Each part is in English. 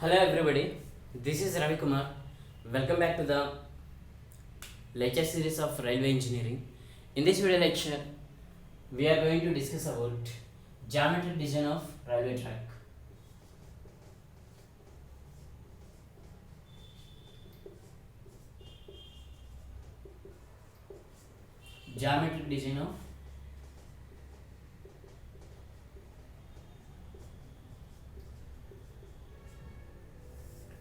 Hello everybody, this is Ravi Kumar. Welcome back to the lecture series of railway engineering. In this video lecture, we are going to discuss about geometric design of railway track. Geometric design of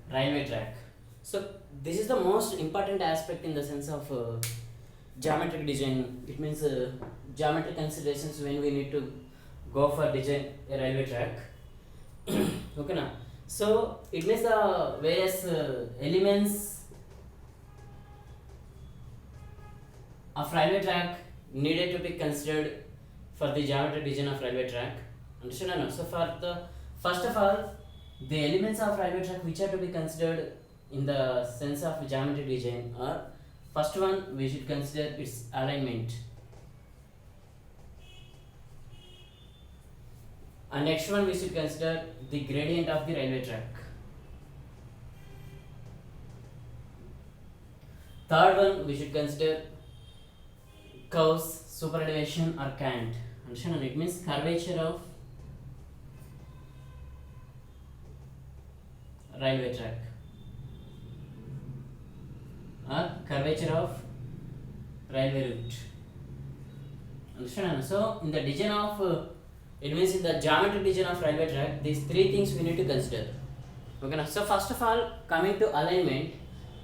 railway track. So this is the most important aspect in the sense of geometric design. It means geometric considerations when we need to go for design a railway track. Okay na. So it means the various elements of railway track needed to be considered for the geometric design of railway track. Understand or not? So for the first of all, the elements of railway track which are to be considered in the sense of geometric design are, first one we should consider its alignment, and next one we should consider the gradient of the railway track. Third one we should consider curves, super elevation or cant. Understand? It means curvature of railway track or curvature of railway route. Understand? So in the design of it means in the geometric design of railway track, these three things we need to consider. Okay now, so first of all, coming to alignment.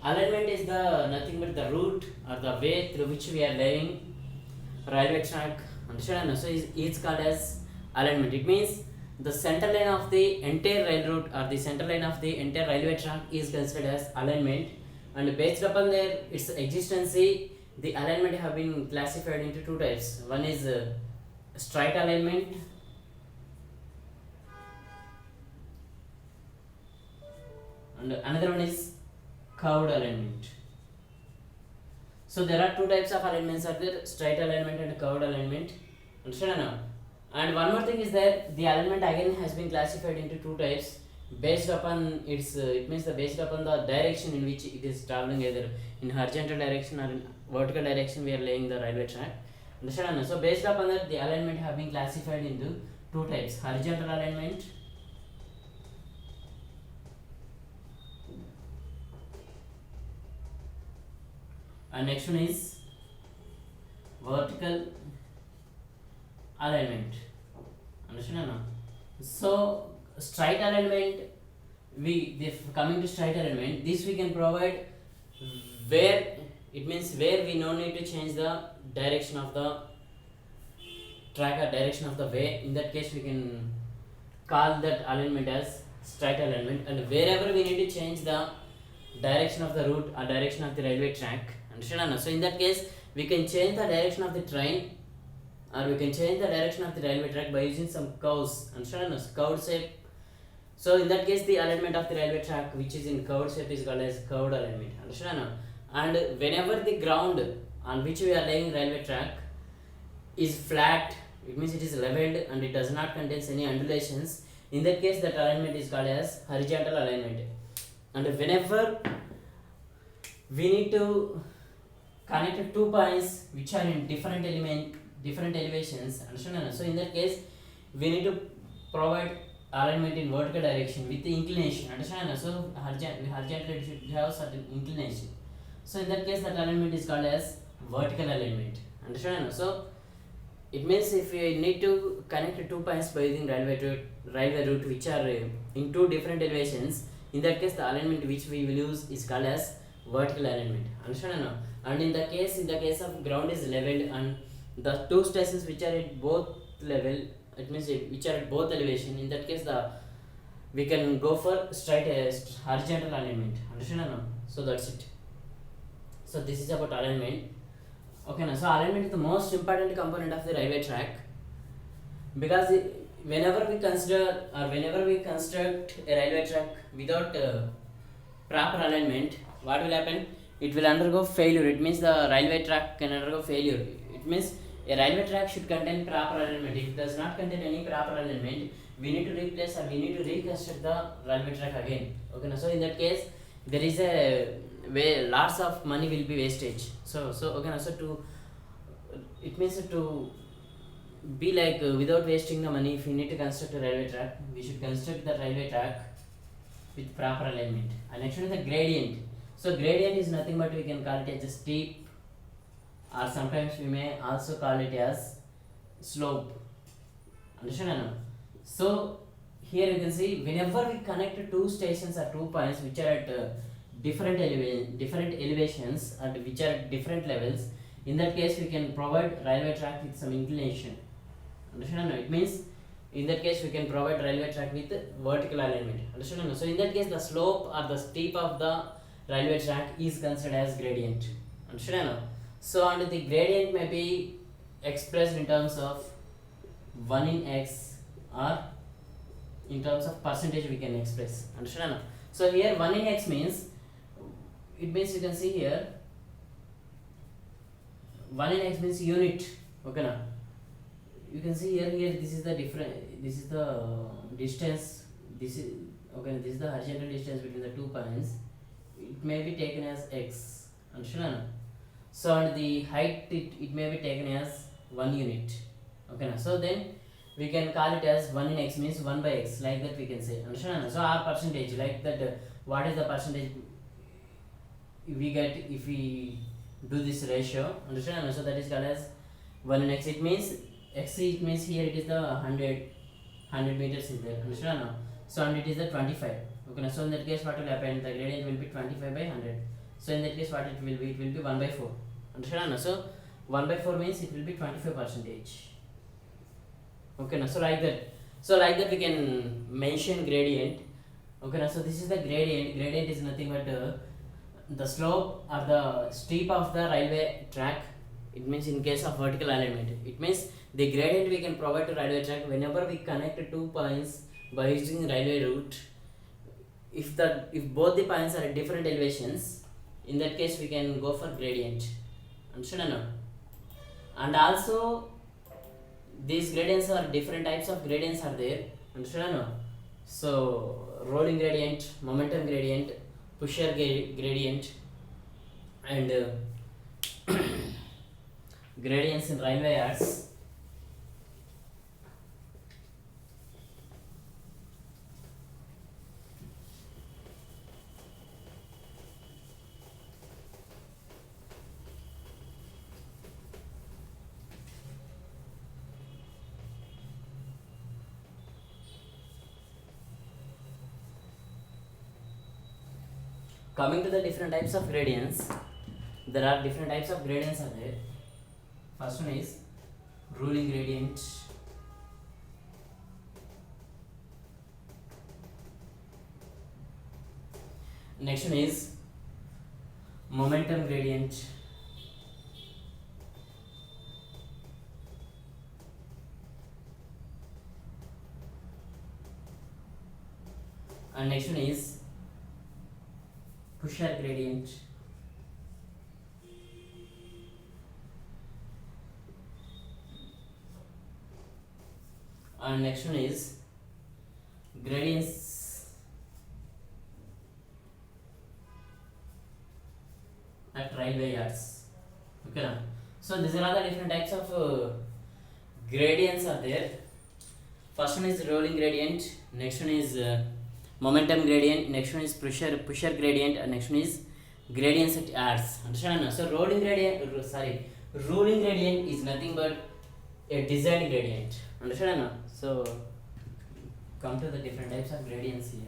Alignment is the nothing but the route or the way through which we are laying railway track. Understand? So it's called as alignment. It means the center line of the entire railroad or the center line of the entire railway track is considered as alignment, and based upon their its existence, the alignment have been classified into two types. One is straight alignment and another one is curved alignment. So there are two types of alignments are there: straight alignment and curved alignment. Understand now? And one more thing is that the alignment again has been classified into two types based upon its it means the based upon the direction in which it is traveling, either in horizontal direction or in vertical direction we are laying the railway track. Understand? So based upon that, the alignment have been classified into two types: horizontal alignment and next one is vertical alignment. Understand now? So straight alignment, coming to straight alignment, this we can provide where it means where we no need to change the direction of the track or direction of the way. In that case we can call that alignment as straight alignment, and wherever we need to change the direction of the route or direction of the railway track. Understand? So in that case we can change the direction of the train, or we can change the direction of the railway track by using some curves. Understand? Curved shape. So in that case the alignment of the railway track which is in curved shape is called as curved alignment. Understand? And whenever the ground on which we are laying railway track is flat, it means it is leveled and it does not contain any undulations, in that case that alignment is called as horizontal alignment. And whenever we need to connect two points which are in different elevations, understand? So in that case we need to provide alignment in vertical direction with the inclination. Understand? So horizontally it should have certain inclination. So in that case that alignment is called as vertical alignment. Understand? So it means if we need to connect two points by using railway route which are in two different elevations, in that case the alignment which we will use is called as vertical alignment. Understand? And in the case of ground is leveled and the two stations which are at both level, it means which are at both elevation, in that case we can go for straight horizontal alignment. Understand? So that's it. So this is about alignment. Okay now, so alignment is the most important component of the railway track, because whenever we consider or whenever we construct a railway track without proper alignment, what will happen? It will undergo failure. It means the railway track can undergo failure. It means a railway track should contain proper alignment. If it does not contain any proper alignment, we need to replace or we need to reconstruct the railway track again. Okay, now so in that case there is a way lots of money will be wastage. So okay, now so to it means to be like without wasting the money, if we need to construct a railway track, we should construct the railway track with proper alignment. And next one is the gradient. So gradient is nothing but we can call it as a steep, or sometimes we may also call it as slope. Understand or no? So here you can see whenever we connect two stations or 2 points which are at different elevations and which are at different levels, in that case we can provide railway track with some inclination. Understand or no? It means in that case we can provide railway track with vertical alignment. Understand or no? So in that case the slope or the steep of the railway track is considered as gradient. Understand or no? So and the gradient may be expressed in terms of 1 in x, or in terms of percentage we can express. Understand or no? So here 1 in x means, it means you can see here 1 in x means unit. Okay, now you can see here this is the this is the distance, this is okay, this is the horizontal distance between the 2 points. It may be taken as x. Understand or no? So and the height it may be taken as 1 unit. Okay, now so then we can call it as 1 in x means 1 by x, like that we can say. Understand or no? So our percentage, like that what is the percentage we get if we do this ratio. Understand or no? So that is called as 1 in x. It means x, it means here it is the 100 meters is there. Understand or no? So and it is the 25. Okay, now so in that case what will happen, the gradient will be 25 by 100. So in that case what it will be 1 by 4. Understand or no? So 1 by 4 means it will be 25 percentage. Okay, now so like that we can mention gradient. Okay, now so this is the gradient is nothing but the slope or the steep of the railway track. It means in case of vertical alignment, it means the gradient we can provide to railway track whenever we connect 2 points by using railway route. If both the points are at different elevations, in that case we can go for gradient. Understand or no? And also these gradients are different types of gradients are there. Understand or no? So rolling gradient, momentum gradient, pusher gradient, and gradients in railway yards. Coming to the different types of gradients, there are different types of gradients are there. First one is ruling gradient. Next one is momentum gradient. And next one is pusher gradient. And next one is gradients at railway yards. Okay, now so these are all the different types of gradients are there. First one is rolling gradient, next one is momentum gradient, next one is pusher gradient, and next one is gradients at yards. Understand? So ruling gradient is nothing but a design gradient. Understand? So come to the different types of gradients here.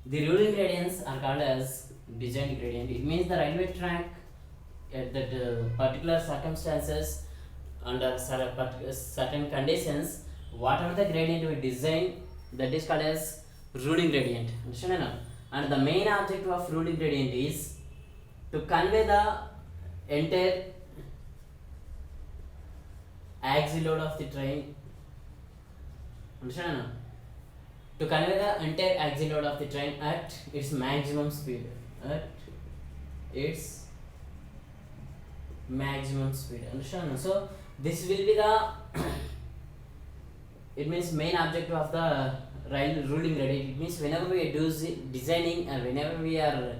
The ruling gradients are called as design gradient. It means the railway track at that particular circumstances, under certain conditions, whatever the gradient we design, that is called as ruling gradient. Understand? And the main objective of ruling gradient is to convey the entire axle load of the train. Understand? to convey the entire axial load of the train at its maximum speed. At its maximum speed. Understand? So this will be the it means main objective of the rail ruling gradient. It means whenever we do designing or whenever we are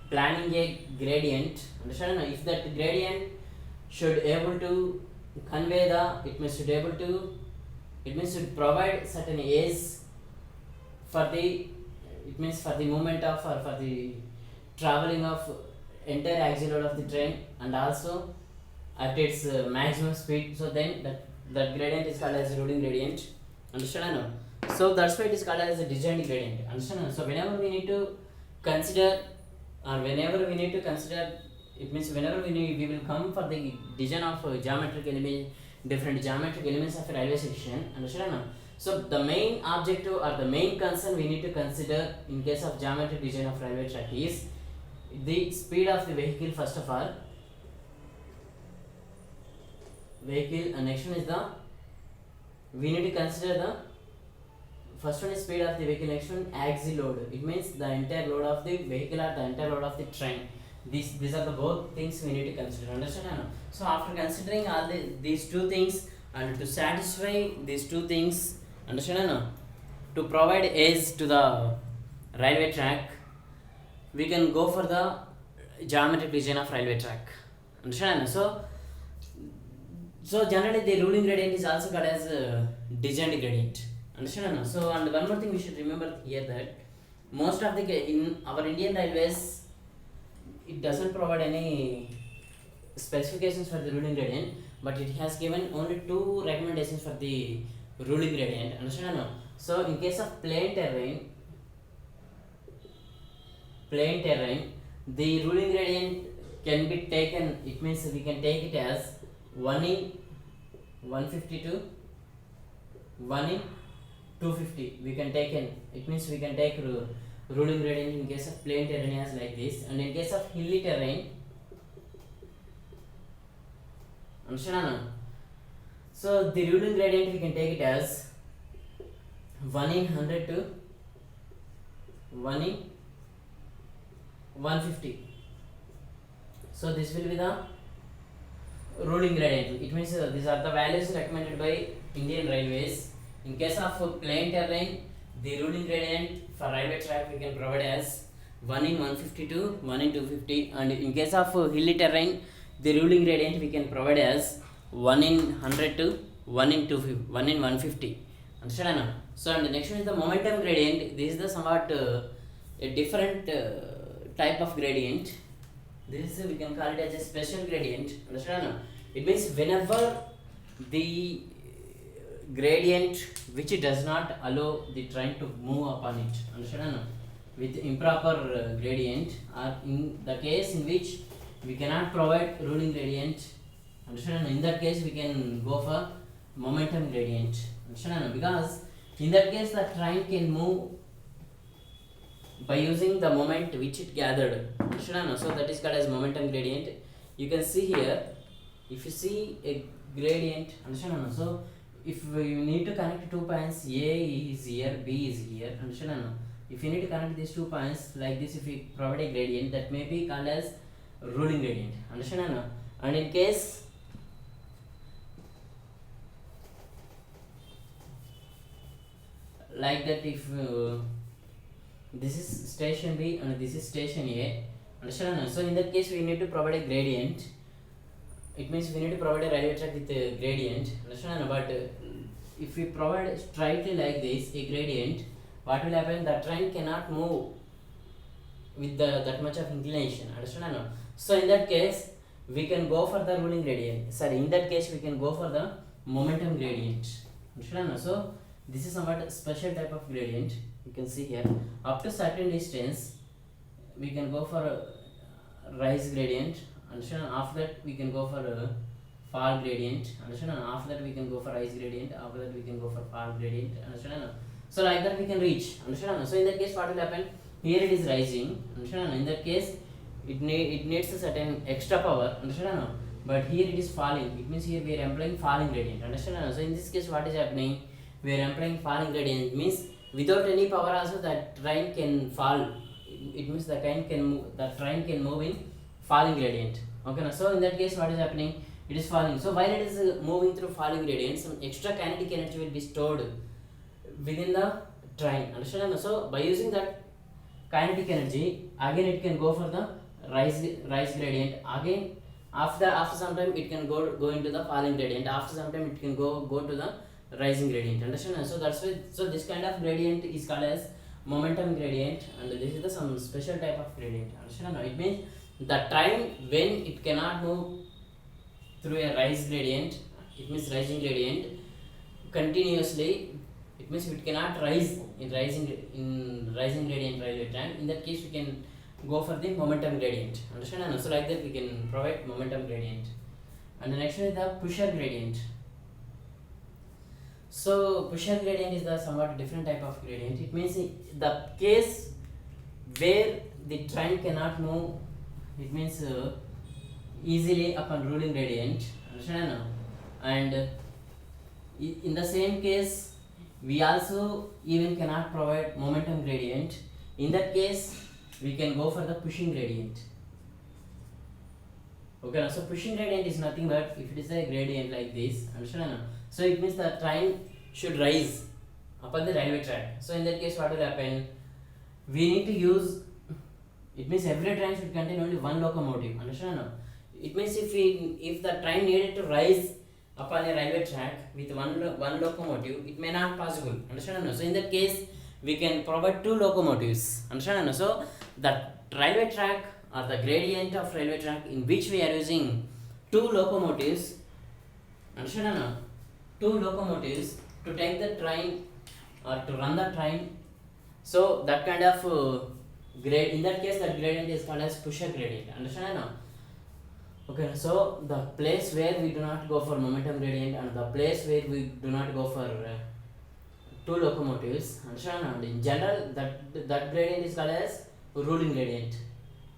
planning a gradient, understand? If that gradient should able to convey the, it means should able to, it means should provide certain aids for the, it means for the movement of or for the traveling of entire axial load of the train and also at its maximum speed. So then that gradient is called as ruling gradient. Understand? No? So that's why it is called as a design gradient. Understand? So whenever we need to consider, or whenever we need to consider, it means whenever we will come for the design of geometric element, different geometric elements of a railway section. Understand? No? So the main objective or the main concern we need to consider in case of geometric design of railway track is the speed of the vehicle. First of all, vehicle, and next one is the, we need to consider the first one is speed of the vehicle, next one axial load. It means the entire load of the vehicle or the entire load of the train. These are the both things we need to consider. Understand? So after considering all these two things and to satisfy these two things, understand? To provide aids to the railway track, we can go for the geometric design of railway track. Understand? So generally the ruling gradient is also called as design gradient. Understand? So and one more thing we should remember here, that most of the in our Indian railways, it doesn't provide any specifications for the ruling gradient, but it has given only two recommendations for the ruling gradient. Understand? So in case of plain terrain, the ruling gradient can be taken, it means we can take it as 1 in 150 to 1 in 250. We can take it means we can take ruling gradient in case of plain terrain as like this, and in case of hilly terrain, understand? So the ruling gradient we can take it as 1 in 100 to 1 in 150. So this will be the ruling gradient. It means these are the values recommended by Indian Railways. In case of plain terrain, the ruling gradient for railway track we can provide as 1 in 150 to 1 in 250, and in case of hilly terrain, the ruling gradient we can provide as 1 in 100 to 1 in 250, 1 in 150. Understand? So and the next one is the momentum gradient. This is the somewhat a different type of gradient. This is, we can call it as a special gradient. Understand? It means whenever the gradient which does not allow the train to move upon it, understand? With improper gradient, or in the case in which we cannot provide ruling gradient, understand? In that case we can go for momentum gradient, understand? Because in that case the train can move by using the moment which it gathered, understand? So that is called as momentum gradient. You can see here, if you see a gradient, understand? So if you need to connect 2 points, A is here, B is here, understand? If you need to connect these 2 points like this, if you provide a gradient, that may be called as ruling gradient, understand? And in case like that, if this is station B and this is station A, understand? So in that case we need to provide a gradient. It means we need to provide a railway track with a gradient, understand? But if we provide straightly like this a gradient, what will happen? The train cannot move with that much of inclination, understand? So in that case we can go for the ruling gradient. Sorry, in that case we can go for the momentum gradient, understand? So this is somewhat special type of gradient. You can see here, up to certain distance we can go for a rise gradient, understand? After that we can go for a fall gradient, understand? After that we can go for rise gradient, after that we can go for fall gradient, understand? So like that we can reach, understand? So in that case what will happen? Here it is rising, understand? In that case it needs a certain extra power, understand? But here it is falling. It means here we are employing falling gradient, understand? So in this case what is happening? We are employing falling gradient, means without any power also that train can fall. It means the train can move in falling gradient. Okay, so in that case what is happening, it is falling. So while it is moving through falling gradient, some extra kinetic energy will be stored within the train, understand? So by using that kinetic energy, again it can go for the rise gradient. Again after some time it can go into the falling gradient. After some time it can go to the rising gradient, understand? So that's why, so this kind of gradient is called as momentum gradient, and this is the some special type of gradient, understand? It means the time when it cannot move through a rise gradient, it means rising gradient continuously, it means it cannot rise in rising gradient railway track. In that case we can go for the momentum gradient, understand? So like that we can provide momentum gradient. And the next one is the pusher gradient. So pusher gradient is the somewhat different type of gradient. It means the case where the train cannot move, it means easily upon ruling gradient, understand? And in the same case we also even cannot provide momentum gradient. In that case we can go for the pushing gradient. Okay, so pushing gradient is nothing but if it is a gradient like this, understand? So it means the train should rise upon the railway track. So in that case what will happen, we need to use, it means every train should contain only one locomotive, understand? It means if the train needed to rise upon a railway track with one locomotive, it may not possible, understand? So in that case we can provide two locomotives, understand? So the railway track or the gradient of railway track in which we are using two locomotives, understand? Two locomotives to take the train or to run the train. So that kind of grade, in that case that gradient is called as pusher gradient, understand? Okay, so the place where we do not go for momentum gradient and the place where we do not go for two locomotives, understand? And in general that gradient is called as ruling gradient,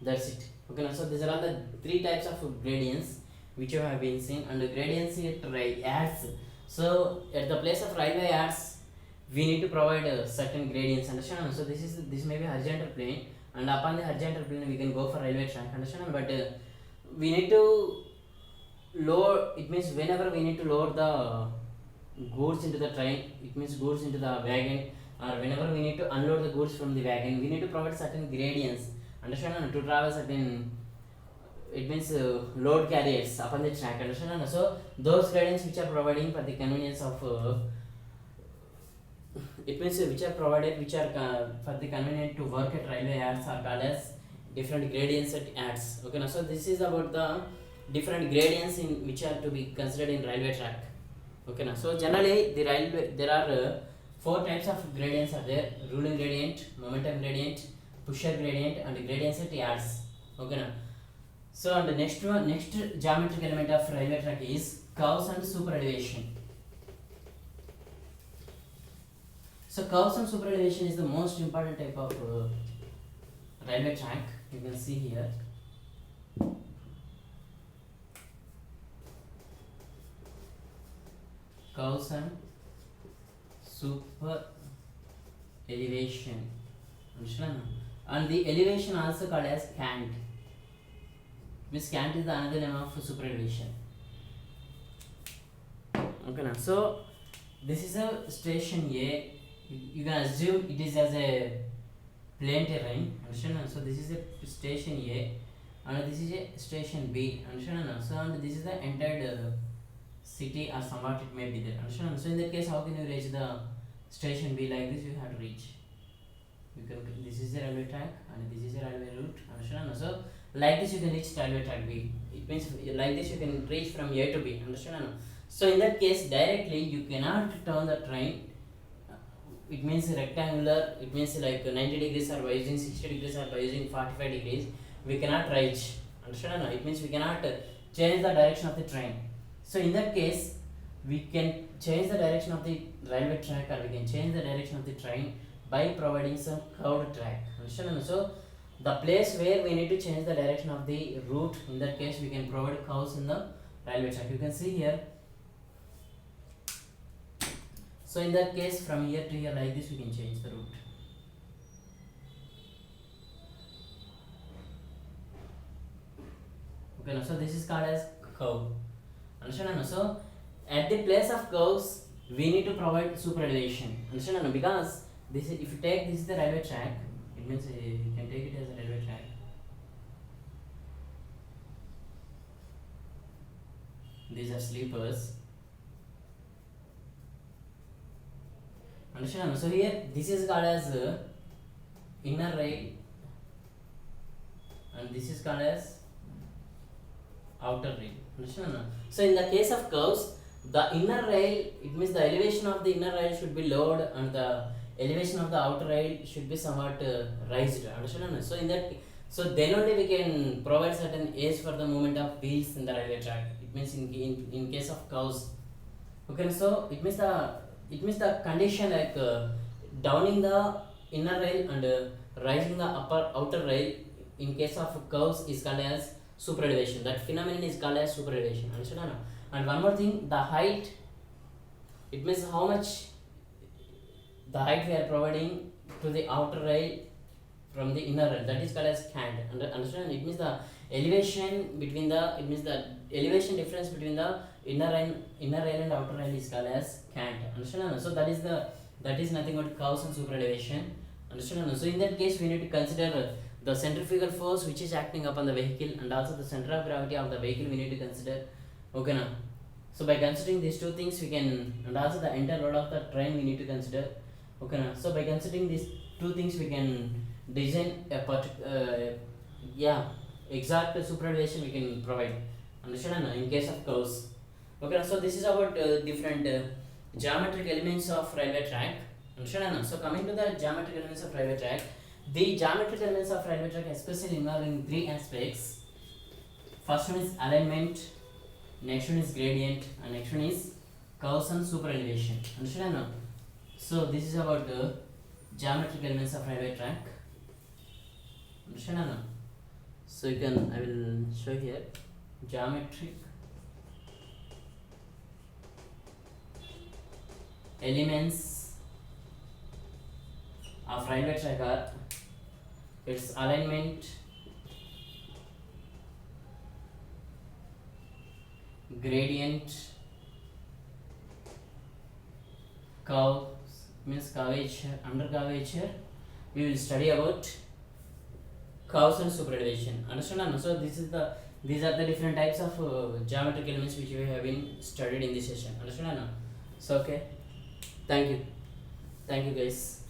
that's it. Okay, so these are all the three types of gradients which you have been seeing. And gradients it adds, so at the place of railway adds we need to provide certain gradients, understand? So this may be horizontal plane, and upon the horizontal plane we can go for railway track, understand? But we need to lower, it means whenever we need to lower the goods into the train, it means goods into the wagon, or whenever we need to unload the goods from the wagon, we need to provide certain gradients, understand? To travel certain, it means load carriers upon the track, understand? So those gradients which are providing for the convenience of it means which are provided, which are for the convenient to work at railway yards are called as different gradients at yards. Okay, so this is about the different gradients in which are to be considered in railway track. Okay, so generally the railway, there are four types of gradients are there: ruling gradient, momentum gradient, pusher gradient, and gradients at yards. Okay, so and the next geometric element of railway track is curves and super elevation. So curves and super elevation is the most important type of railway track. You can see here. Curves and super elevation. Understand? And the elevation also called as cant. Means cant is the another name of super elevation. Okay, now so this is a station A. You can assume it is as a plain terrain, understand? So this is a station A and this is a station B, understand? So and this is the entire city or somewhat it may be there, understand? So in that case how can you reach the station B? Like this you have to reach. You can, this is the railway track and this is the railway route, understand? So like this you can reach railway track B. It means like this you can reach from A to B, understand? So in that case directly you cannot turn the train. It means rectangular, it means like 90 degrees or by using 60 degrees or by using 45 degrees we cannot reach, understand? It means we cannot change the direction of the train. So in that case we can change the direction of the railway track or we can change the direction of the train by providing some curved track, understand? So the place where we need to change the direction of the route, in that case we can provide curves in the railway track. You can see here. So in that case, from here to here like this, we can change the route. Okay, now so this is called as curve. Understand? No? So at the place of curves, we need to provide super elevation. Understand? No? Because this is, if you take this is the railway track, it means you can take it as a railway track. These are sleepers. Understand? No? So here this is called as inner rail, and this is called as outer rail. Understand? No? So in the case of curves, the inner rail, it means the elevation of the inner rail should be lowered and the elevation of the outer rail should be somewhat raised. Understand? No? So in that, so then only we can provide certain aids for the movement of wheels in the railway track. It means in case of curves. Okay, so it means the condition like downing the inner rail and rising the outer rail in case of curves is called as super elevation. That phenomenon is called as super elevation. Understand? No? And one more thing, the height, it means how much the height we are providing to the outer rail from the inner rail, that is called as cant. Understand? It means the elevation between the, it means the elevation difference between the inner rail and outer rail is called as cant. Understand? So that is nothing but curves and super elevation. Understand? So in that case, we need to consider the centrifugal force which is acting upon the vehicle, and also the center of gravity of the vehicle we need to consider. Okay now. So by considering these two things we can, and also the entire load of the train we need to consider. Okay now. So by considering these two things we can design a exact super elevation we can provide. Understand? In case of curves. Okay now. So this is about different geometric elements of railway track. Understand? So coming to the geometric elements of railway track, the geometric elements of railway track especially involving three aspects. First one is alignment, next one is gradient, and next one is curves and super elevation. Understand? No? So this is about the geometric elements of railway track. Understand? No? So I will show here geometric elements of railway track are its alignment, gradient, curve means curvature, under curvature we will study about curves and super elevation. Understand? So these are the different types of geometric elements which we have been studied in this session. Understand? So okay, thank you guys.